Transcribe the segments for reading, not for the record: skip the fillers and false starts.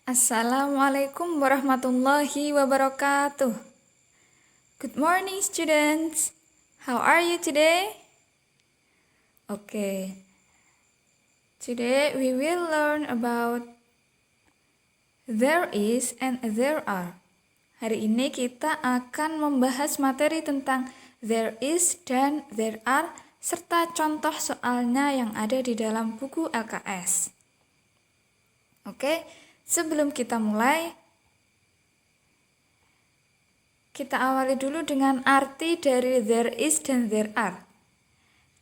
Assalamualaikum warahmatullahi wabarakatuh. Good morning, students. How are you today? Okay. Today we will learn about there is and there are. Hari ini kita akan membahas materi tentang there is dan there are serta contoh soalnya yang ada di dalam buku LKS. Oke, sebelum kita mulai, kita awali dulu dengan arti dari there is dan there are.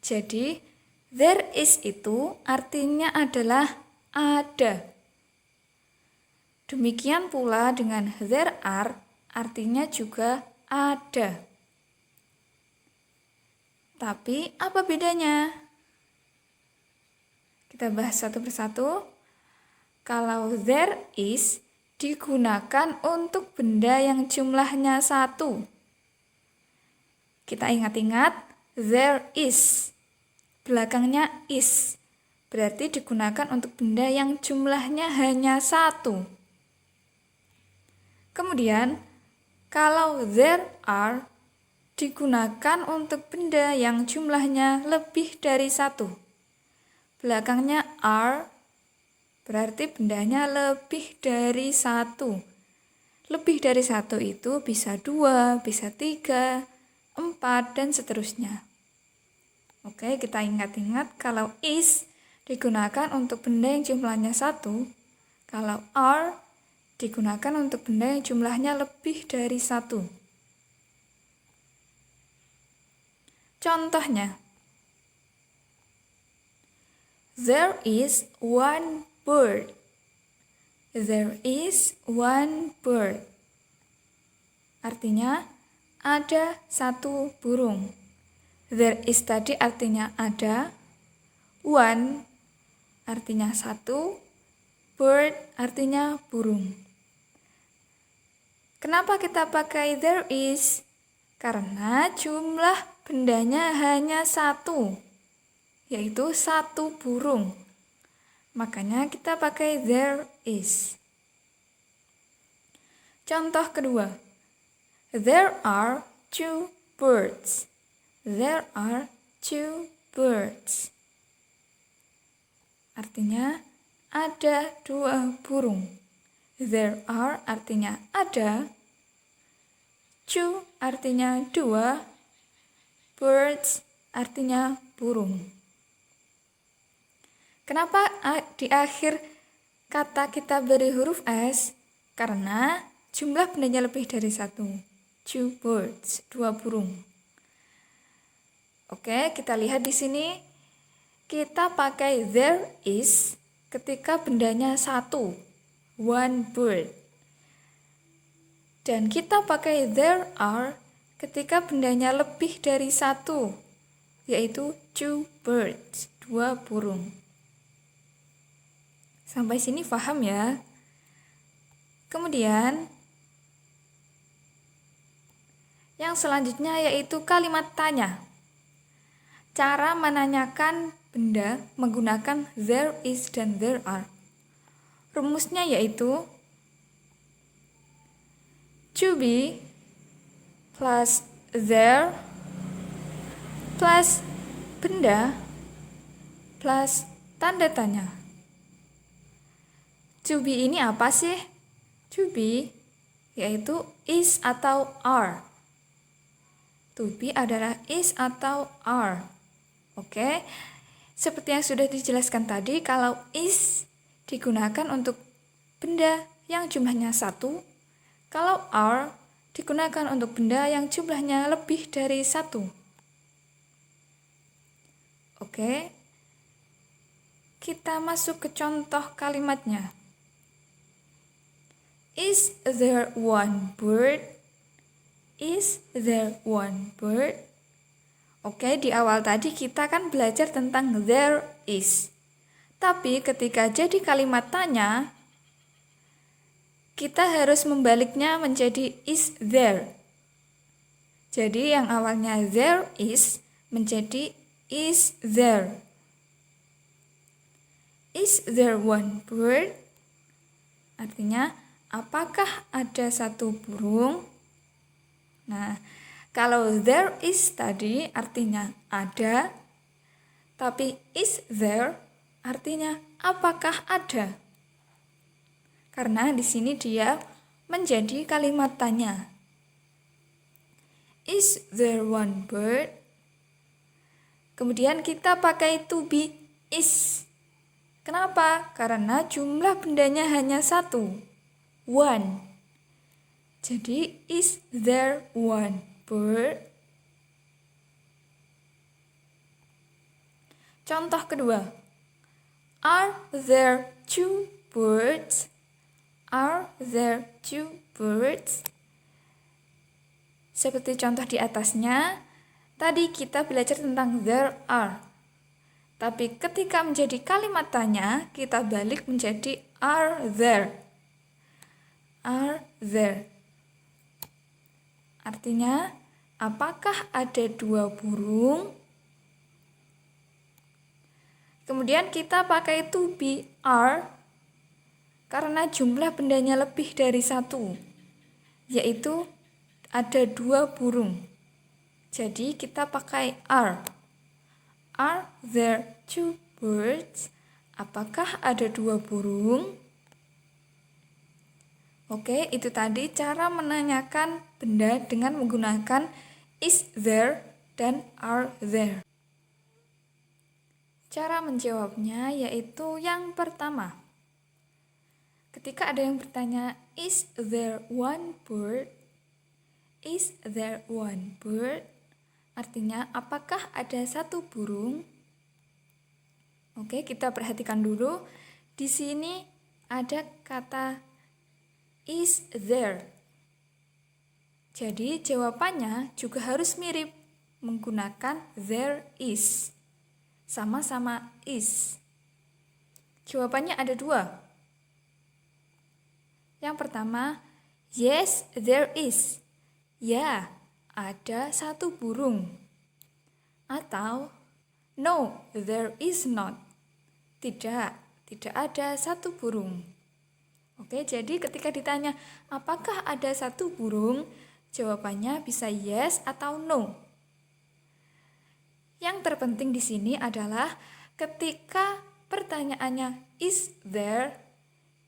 Jadi, there is itu artinya adalah ada. Demikian pula dengan there are artinya juga ada. Tapi apa bedanya? Kita bahas satu persatu. Kalau there is digunakan untuk benda yang jumlahnya 1. Kita ingat-ingat, there is. Belakangnya is. Berarti digunakan untuk benda yang jumlahnya hanya 1. Kemudian, kalau there are digunakan untuk benda yang jumlahnya lebih dari 1. Belakangnya are. Berarti bendanya lebih dari 1. Lebih dari 1 itu bisa 2, bisa 3, 4, dan seterusnya. Oke, kita ingat-ingat kalau is digunakan untuk benda yang jumlahnya 1. Kalau are digunakan untuk benda yang jumlahnya lebih dari 1. Contohnya, there is one bird. There is one bird. Artinya, ada satu burung. There is tadi artinya ada. One artinya satu. Bird artinya burung. Kenapa kita pakai there is? Karena jumlah bendanya hanya 1, yaitu satu burung. Makanya kita pakai there is. Contoh kedua. There are 2 birds. There are 2 birds. Artinya ada 2 burung. There are artinya ada. 2 artinya 2. Birds artinya burung. Kenapa di akhir kata kita beri huruf S? Karena jumlah bendanya lebih dari 1. 2 birds, 2 burung. Oke, kita lihat di sini. Kita pakai there is ketika bendanya 1. One bird. Dan kita pakai there are ketika bendanya lebih dari 1. Yaitu 2 birds, 2 burung. Sampai sini paham ya? Kemudian, yang selanjutnya yaitu kalimat tanya. Cara menanyakan benda menggunakan there is dan there are. Rumusnya yaitu to be plus there plus benda plus tanda tanya. To be ini apa sih? To be yaitu is atau are. To be adalah is atau are. Oke. Seperti yang sudah dijelaskan tadi, kalau is digunakan untuk benda yang jumlahnya 1. Kalau are digunakan untuk benda yang jumlahnya lebih dari 1. Oke. Kita masuk ke contoh kalimatnya. Is there one bird? Is there one bird? Oke, di awal tadi kita kan belajar tentang there is. Tapi ketika jadi kalimat tanya, kita harus membaliknya menjadi is there. Jadi yang awalnya there is menjadi is there. Is there one bird? artinya apakah ada satu burung? Nah, kalau there is tadi artinya ada, tapi is there artinya apakah ada? Karena di sini dia menjadi kalimat tanya. Is there one bird? Kemudian kita pakai to be is. Kenapa? Karena jumlah bendanya hanya satu, one. Jadi, is there one bird? Contoh kedua, are there two birds? Are there two birds? Seperti contoh di atasnya, tadi kita belajar tentang there are. Tapi ketika menjadi kalimat tanya, kita balik menjadi are there. Are there. Artinya, apakah ada dua burung? Kemudian kita pakai to be are karena jumlah bendanya lebih dari satu, yaitu ada dua burung. Jadi kita pakai are. Are there two birds? Apakah ada dua burung? Oke, itu tadi cara menanyakan benda dengan menggunakan is there dan are there. Cara menjawabnya yaitu yang pertama. Ketika ada yang bertanya, is there one bird? Is there one bird? Artinya, apakah ada satu burung? Oke, kita perhatikan dulu. Di sini ada kata is there. Jadi, jawabannya juga harus mirip menggunakan there is. Sama-sama is. Jawabannya ada dua. Yang pertama, yes, there is. Ya, ada satu burung. Atau, no, there is not. Tidak ada satu burung. Oke, jadi ketika ditanya, apakah ada satu burung? Jawabannya bisa yes atau no. Yang terpenting di sini adalah ketika pertanyaannya is there,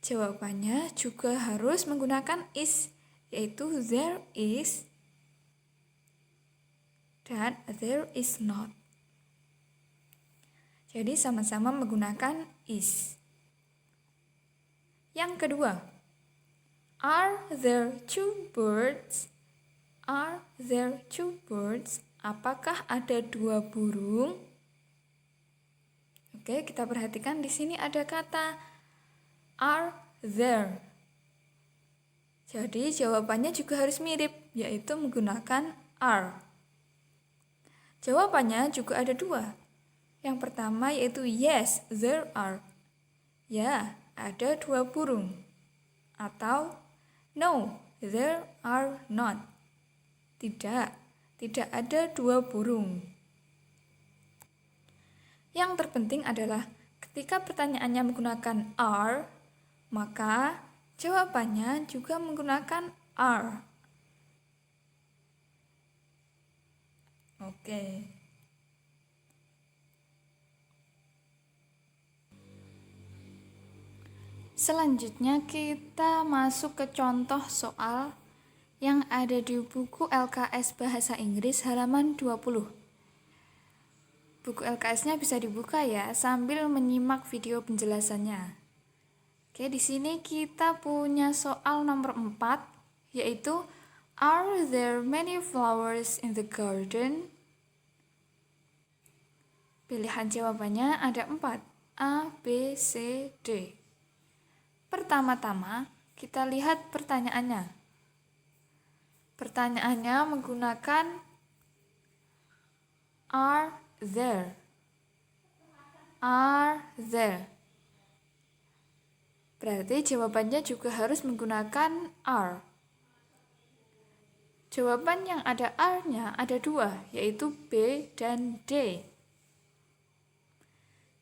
jawabannya juga harus menggunakan is, yaitu there is dan there is not. Jadi sama-sama menggunakan is. Yang kedua, are there two birds? Are there two birds? Apakah ada dua burung? Oke, kita perhatikan di sini ada kata are there. Jadi jawabannya juga harus mirip, yaitu menggunakan are. Jawabannya juga ada dua. Yang pertama yaitu yes, there are. Ya, ada dua burung. Atau no, there are not. Tidak ada dua burung. Yang terpenting adalah ketika pertanyaannya menggunakan are, maka jawabannya juga menggunakan are. Oke. Selanjutnya kita masuk ke contoh soal yang ada di buku LKS Bahasa Inggris halaman 20. Buku LKS-nya bisa dibuka ya sambil menyimak video penjelasannya. Oke, di sini kita punya soal nomor 4 yaitu are there many flowers in the garden? Pilihan jawabannya ada 4, A, B, C, D. Pertama-tama, kita lihat pertanyaannya. Pertanyaannya menggunakan are there. Are there. Berarti jawabannya juga harus menggunakan are. Jawaban yang ada are-nya ada 2, yaitu B dan D.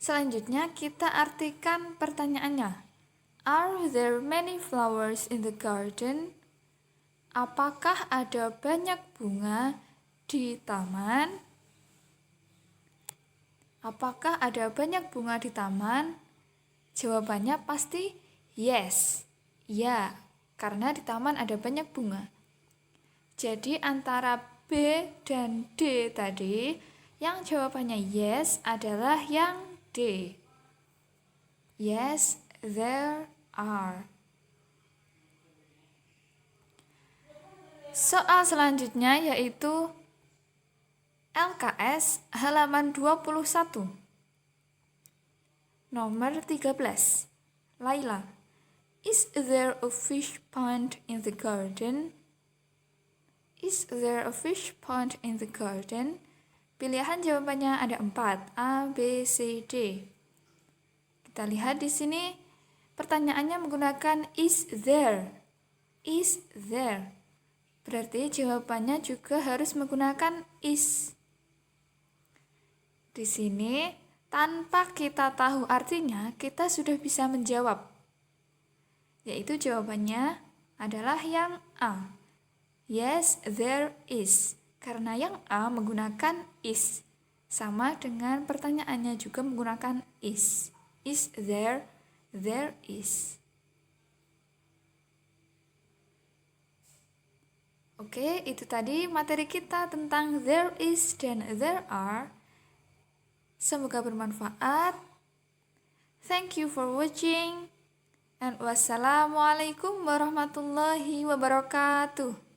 Selanjutnya kita artikan pertanyaannya. Are there many flowers in the garden? Apakah ada banyak bunga di taman? Apakah ada banyak bunga di taman? Jawabannya pasti yes. Ya, karena di taman ada banyak bunga. Jadi antara B dan D tadi, yang jawabannya yes adalah yang D. Yes, there are. Soal selanjutnya yaitu LKS halaman 21. Nomor 13. Laila, is there a fish pond in the garden? Is there a fish pond in the garden? Pilihan jawabannya ada 4, A, B, C, D. Kita lihat di sini pertanyaannya menggunakan is there. Is there. Berarti jawabannya juga harus menggunakan is. Di sini tanpa kita tahu artinya, kita sudah bisa menjawab. Yaitu jawabannya adalah yang A. Yes, there is. Karena yang A menggunakan is. Sama dengan pertanyaannya juga menggunakan is. Is there? There is. Oke, itu tadi materi kita tentang there is dan there are. Semoga bermanfaat. Thank you for watching. And wassalamualaikum warahmatullahi wabarakatuh.